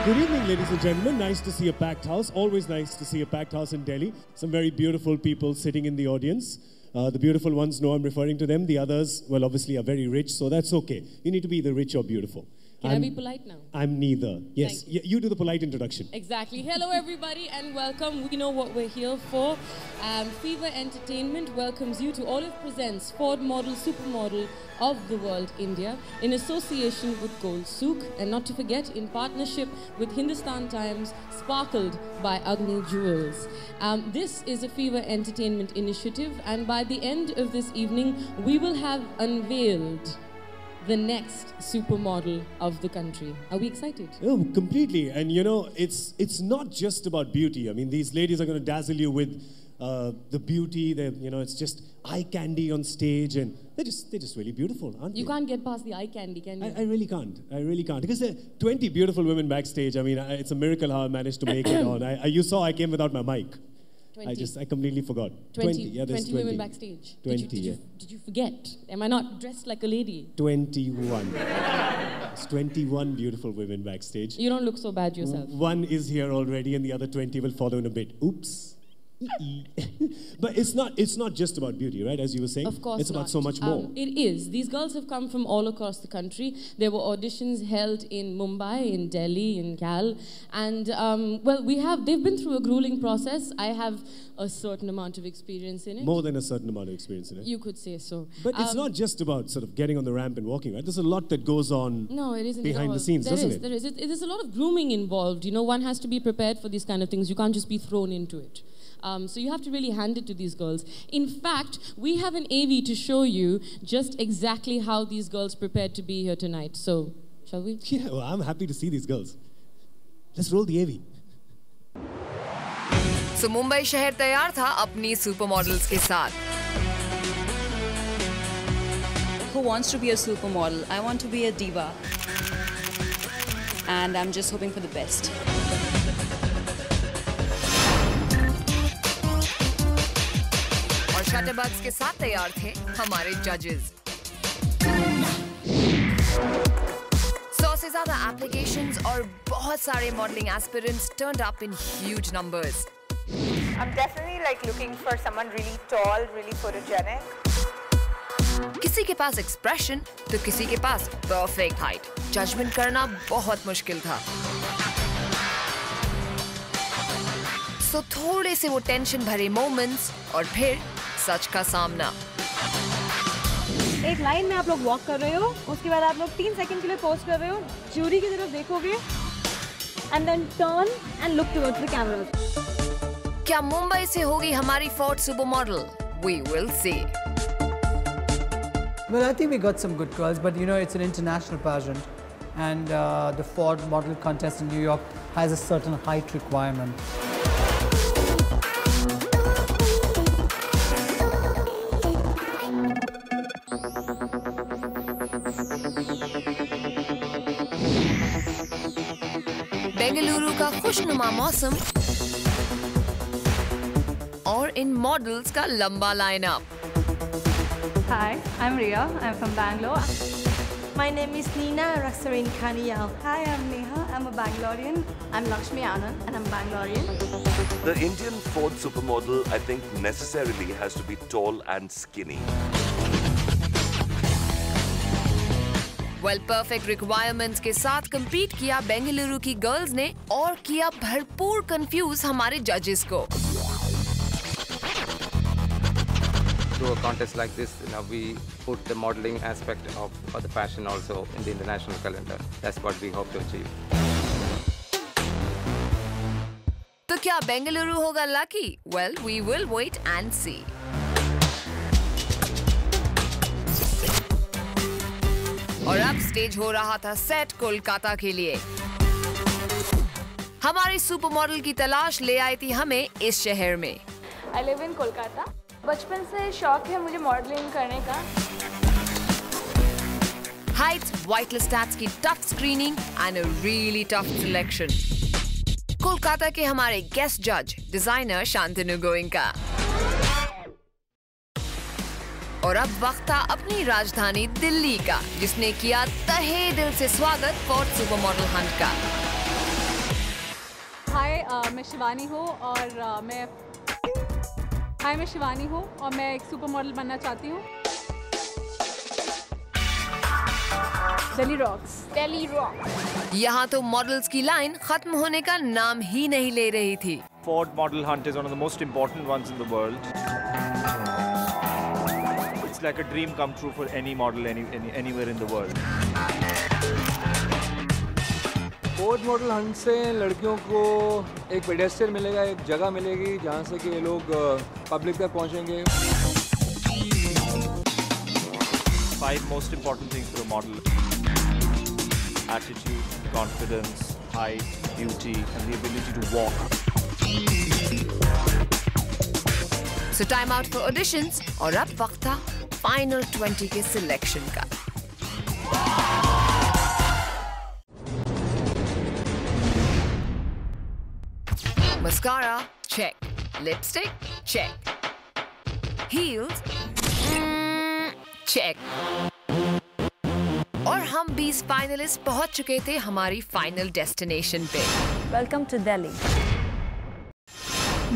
Good evening, ladies and gentlemen. Nice to see a packed house. Always nice to see a packed house in Delhi. Some very beautiful people sitting in the audience. The beautiful ones know I'm referring to them. The others, well, obviously are very rich, so that's okay. You need to be either rich or beautiful. Can I be polite now? I'm neither. Yes, you do the polite introduction. Exactly. Hello, everybody, and welcome. We know what we're here for. Fever Entertainment welcomes you to Olive Presents Ford Model Supermodel of the World, India, in association with Gold Souk, and not to forget, in partnership with Hindustan Times, sparkled by Agni Jewels. This is a Fever Entertainment initiative, and by the end of this evening, we will have unveiled the next supermodel of the country. Are we excited? Oh, completely. And you know, it's not just about beauty. I mean, these ladies are going to dazzle you with the beauty. You know, it's just eye candy on stage, and they're just really beautiful, aren't they? You can't get past the eye candy, can you? I really can't. I really can't. Because there are 20 beautiful women backstage. I mean, it's a miracle how I managed to make it on. You saw I came without my mic. 20. I completely forgot. 20. Yeah, there's 20 women backstage. 20, did you forget? Am I not dressed like a lady? 21. It's 21 beautiful women backstage. You don't look so bad yourself. One is here already, and the other 20 will follow in a bit. Oops. But it's not just about beauty, right? As you were saying, of course it's about so much more. It is. These girls have come from all across the country. There were auditions held in Mumbai, in Delhi, in Cal, and well, they've been through a grueling process. I have a certain amount of experience in it. More than a certain amount of experience in it. You could say so. But it's not just about sort of getting on the ramp and walking, right? There's a lot that goes on behind the scenes, doesn't it? There is. There's a lot of grooming involved. You know, one has to be prepared for these kind of things. You can't just be thrown into it. So you have to really hand it to these girls. In fact, we have an AV to show you just exactly how these girls prepared to be here tonight. So, shall we? Yeah, well, I'm happy to see these girls. Let's roll the AV. So Mumbai शहर तैयार था अपनी सुपरमॉडल्स के साथ. Who wants to be a supermodel? I want to be a diva. And I'm just hoping for the best. शटरबग्स के साथ तैयार थे हमारे जजेस. 100 से ज्यादा एप्लीकेशंस और बहुत सारे modelling aspirants turned up in huge numbers. I'm definitely like looking for someone really tall, really photogenic. किसी के पास एक्सप्रेशन तो किसी के पास परफेक्ट हाइट. जजमेंट करना बहुत मुश्किल था. सो थोड़े से वो टेंशन भरे मोमेंट्स और फिर सच का सामना. एक लाइन में आप लोग वॉक कर रहे हो, उसके बाद आप लोग 3 सेकंड के लिए पॉज कर रहे हो, ज्यूरी की तरफ देखोगे, and then turn and look towards the camera. क्या मुंबई से होगी हमारी Ford supermodel? We will see. Well, I think we got some good girls, but you know, it's an international pageant, and the Ford Model Contest in New York has a certain height requirement. Bengaluru का खुशनुमा मौसम और इन models का लंबा lineup. Hi, I'm Ria. I'm from Bangalore. My name is Nina Raksarin Kaniyal. Hi, I'm Neha. I'm a Bangalorean. I'm Lakshmi Anand and I'm Bangalorean. The Indian Ford supermodel, I think, necessarily has to be tall and skinny. Well, perfect requirements के साथ compete किया बेंगलुरु की girls ने और किया भरपूर confuse हमारे जजेस को. Through a contest like this, you know, we put the modeling aspect of the fashion also in the international calendar. That's what we hope to achieve. तो क्या बेंगलुरु होगा lucky? Well, we will wait and see. और अब stage हो रहा था set Kolkata के लिए. हमारी सुपरमॉडल की तलाश ले आई थी हमें इस शहर में. I live in Kolkata. बचपन से शौक है मुझे मॉडलिंग करने का. Heights, Whitelist Stats की tough screening and a really tough selection. Kolkata के हमारे गेस्ट जज डिजाइनर शांतनु गोयनका. और अब वक्त था अपनी राजधानी दिल्ली का, जिसने किया तहे दिल से स्वागत फॉर्ड सुपरमॉडल हंट का. हाय, मैं शिवानी हूँ और मैं एक सुपर मॉडल बनना चाहती हूँ। दिल्ली रॉक्स। यहाँ तो मॉडल्स की लाइन खत्म होने का नाम ही नहीं ले रही थी। Ford Model Hunt is one of the most important ones in the world. It's like a dream come true for any model anywhere in the world. Ford Model Hunt से लड़कियों को एक पेडेस्टल मिलेगा, एक जगह मिलेगी जहाँ से कि ये लोग पब्लिक तक पहुँचेंगे। 5 most important things for a model: attitude, confidence, height, beauty, and the ability to walk. So time out for auditions और अब वक्त था फाइनल 20 के सिलेक्शन का। Mascara, check. Lipstick, check. Heels, check. और हम 20 फाइनलिस्ट पहुंच चुके थे हमारी फाइनल डेस्टिनेशन पे। Welcome to Delhi.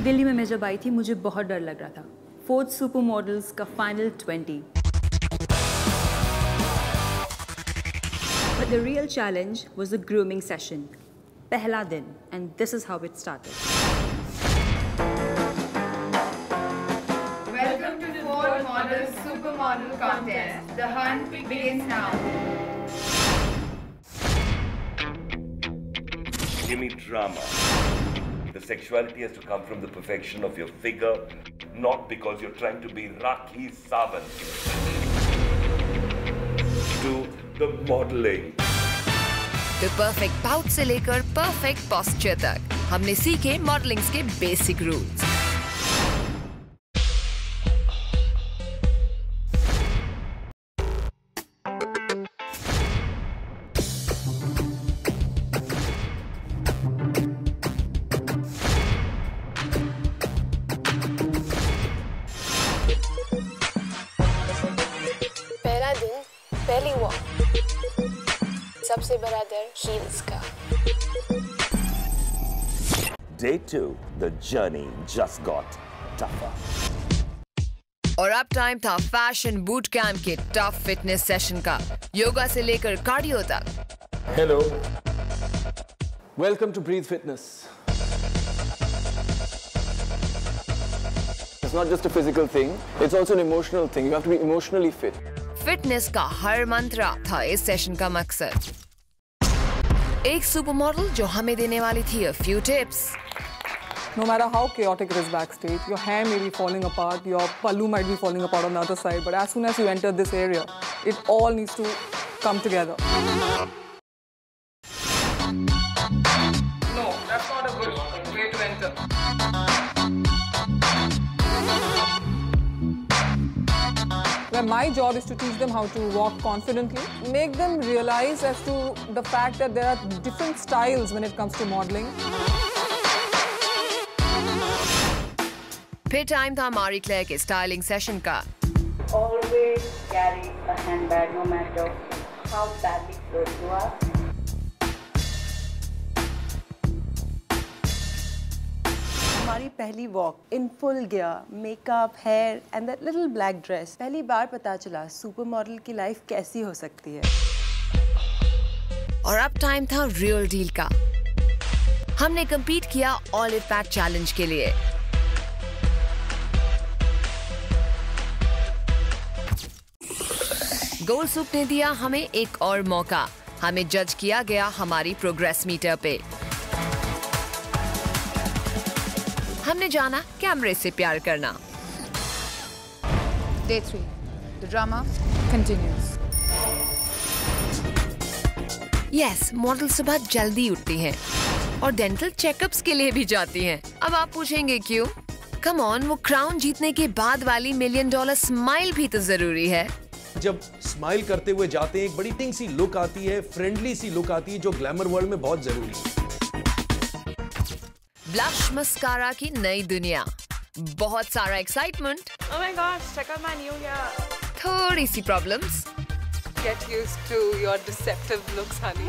दिल्ली में मैं जब आई थी मुझे बहुत डर लग रहा था। फोर्ड सुपर मॉडल्स का final 20। But the real challenge was the grooming session. पहला दिन, and this is how it started. Welcome to the Ford Model Supermodel Contest. The hunt begins now. Give me drama. The sexuality has to come from the perfection of your figure, not because you're trying to be Rakhi Sawant. Do the modeling. तो perfect pout से लेकर perfect posture तक हमने सीखे modelling के basic rules. पहला दिन, पहली वॉक, सबसे बड़ा डर हील्स का। Day 2, the journey just got tougher. और अब टाइम था फैशन बूट कैंप के टफ फिटनेस सेशन का, योगा से लेकर कार्डियो तक। Hello. Welcome to Breathe Fitness. It's not just a physical thing, it's also an emotional thing. You have to be emotionally fit. Fitness का हर मंत्र था इस सेशन का मकसद। एक सुपर मॉडल जो हमें देने वाली थी a few tips. No matter how chaotic it is backstage, your hair may be falling apart, your pallu might be falling apart on the other side, but as soon as you enter this area, it all needs to come together. No, that's not a good way to enter. Where my job is to teach them how to walk confidently, make them realize as to the fact that there are different styles when it comes to modeling. फिर time था मारी clear के styling session का। Always carry a handbag, no matter how badly clothed you are. हमारी पहली walk in full gear, makeup, hair and that little black dress. पहली बार पता चला सुपर मॉडल की लाइफ कैसी हो सकती है। और अब टाइम था रियल डील का। हमने compete किया ऑलिव पैक चैलेंज के लिए। गोल्ड सूप ने दिया हमें एक और मौका। हमें जज किया गया हमारी प्रोग्रेस मीटर पे। हमने जाना कैमरे से प्यार करना। Day 3, the drama continues. Yes, model सुबह जल्दी उठती हैं और डेंटल चेकअप्स के लिए भी जाती हैं। अब आप पूछेंगे क्यों? कम ऑन, वो क्राउन जीतने के बाद वाली $1 मिलियन स्माइल भी तो जरूरी है। जब स्माइल करते हुए जाते हैं, एक बड़ी टिंग सी लुक आती है, फ्रेंडली सी लुक आती है, जो ग्लैमर वर्ल्ड में बहुत जरूरी है। ब्लश मस्कारा की नई दुनिया, बहुत सारा excitement, Oh my gosh, check out my new hair. थोड़ी सी problems, Get used to your deceptive looks, honey.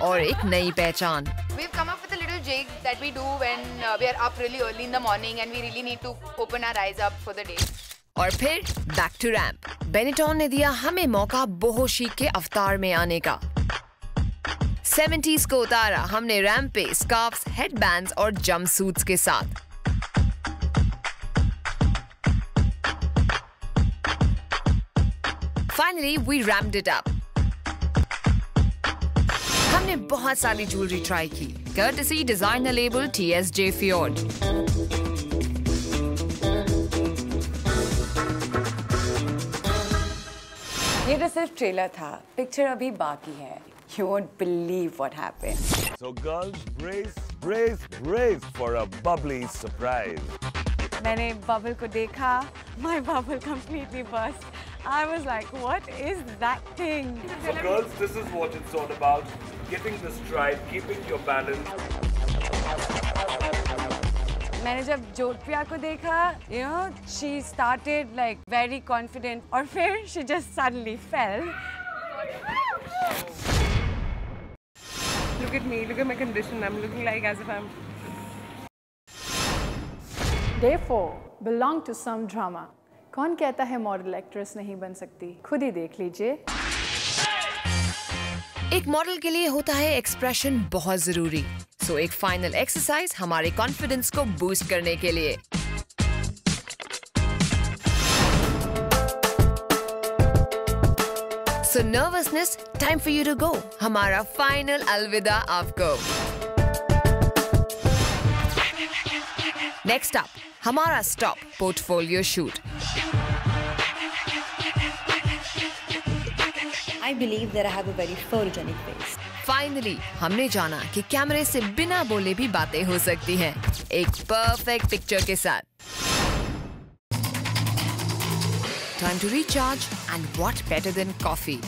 और एक नई पहचान। We've come up with a little jig that we do when we are up really early in the morning and we really need to open our eyes up for the day. और फिर back to ramp. बेनेटॉन ने दिया हमें मौका बोहो chic के अवतार में आने का। 70s को उतारा हमने रैंप पे स्कार्फ्स, हेडबैंड्स और जंपसूट्स के साथ। Finally, we ramped it up. हमने बहुत सारी ज्वेलरी ट्राई की, courtesy designer label TSJ Fjord. ये तो सिर्फ ट्रेलर था, पिक्चर अभी बाकी है. You won't believe what happened. So girls, brace for a bubbly surprise. मैंने बबल को देखा, my bubble completely burst. I was like, what is that thing? So girls, this is what it's all about. Getting the stride, keeping your balance. मैंने जब जोटपिया को देखा, you know, she started like very confident, और फिर she just suddenly fell. Look at me, look at my condition. I'm looking like as if I'm. Day 4 belong to some drama. कौन कहता है model actress नहीं बन सकती? खुद ही देख लीजिए। एक मॉडल के लिए होता है एक्सप्रेशन बहुत जरूरी। सो एक फाइनल एक्सरसाइज हमारे कॉन्फिडेंस को बूस्ट करने के लिए। So nervousness, time for you to go. हमारा फाइनल अलविदा आपको। नेक्स्ट अप हमारा stop portfolio shoot. I believe that I have a very photogenic face. Finally हमने जाना कि कैमरे से बिना बोले भी बातें हो सकती हैं, एक परफेक्ट पिक्चर के साथ। Time to recharge and what better than coffee.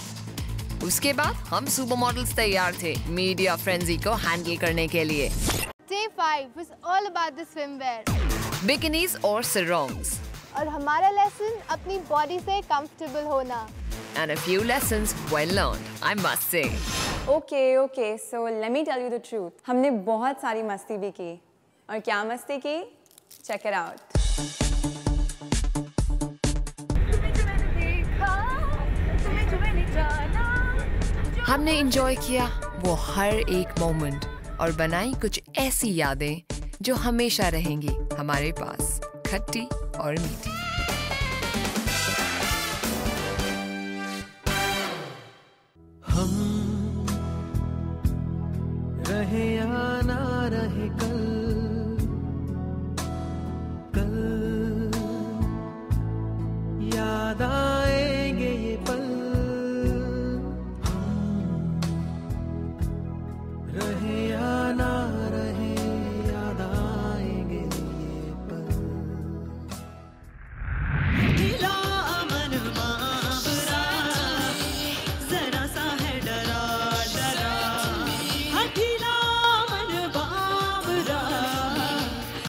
उसके बाद हम सुपर मॉडल्स तैयार थे मीडिया फ्रेंजी को हैंडल करने के लिए। Day 5 was all about the swimwear. Bikinis और सरोंग्स। और हमारा लेसन अपनी बॉडी से कंफर्टेबल होना। And a few lessons well learned, I must say. Okay, so let me tell you the truth. हमने बहुत सारी मस्ती भी की, और क्या मस्ती की? Check it out. हमने enjoy किया वो हर एक मोमेंट और बनाई कुछ ऐसी यादें जो हमेशा रहेंगी हमारे पास, खट्टी और मीठी।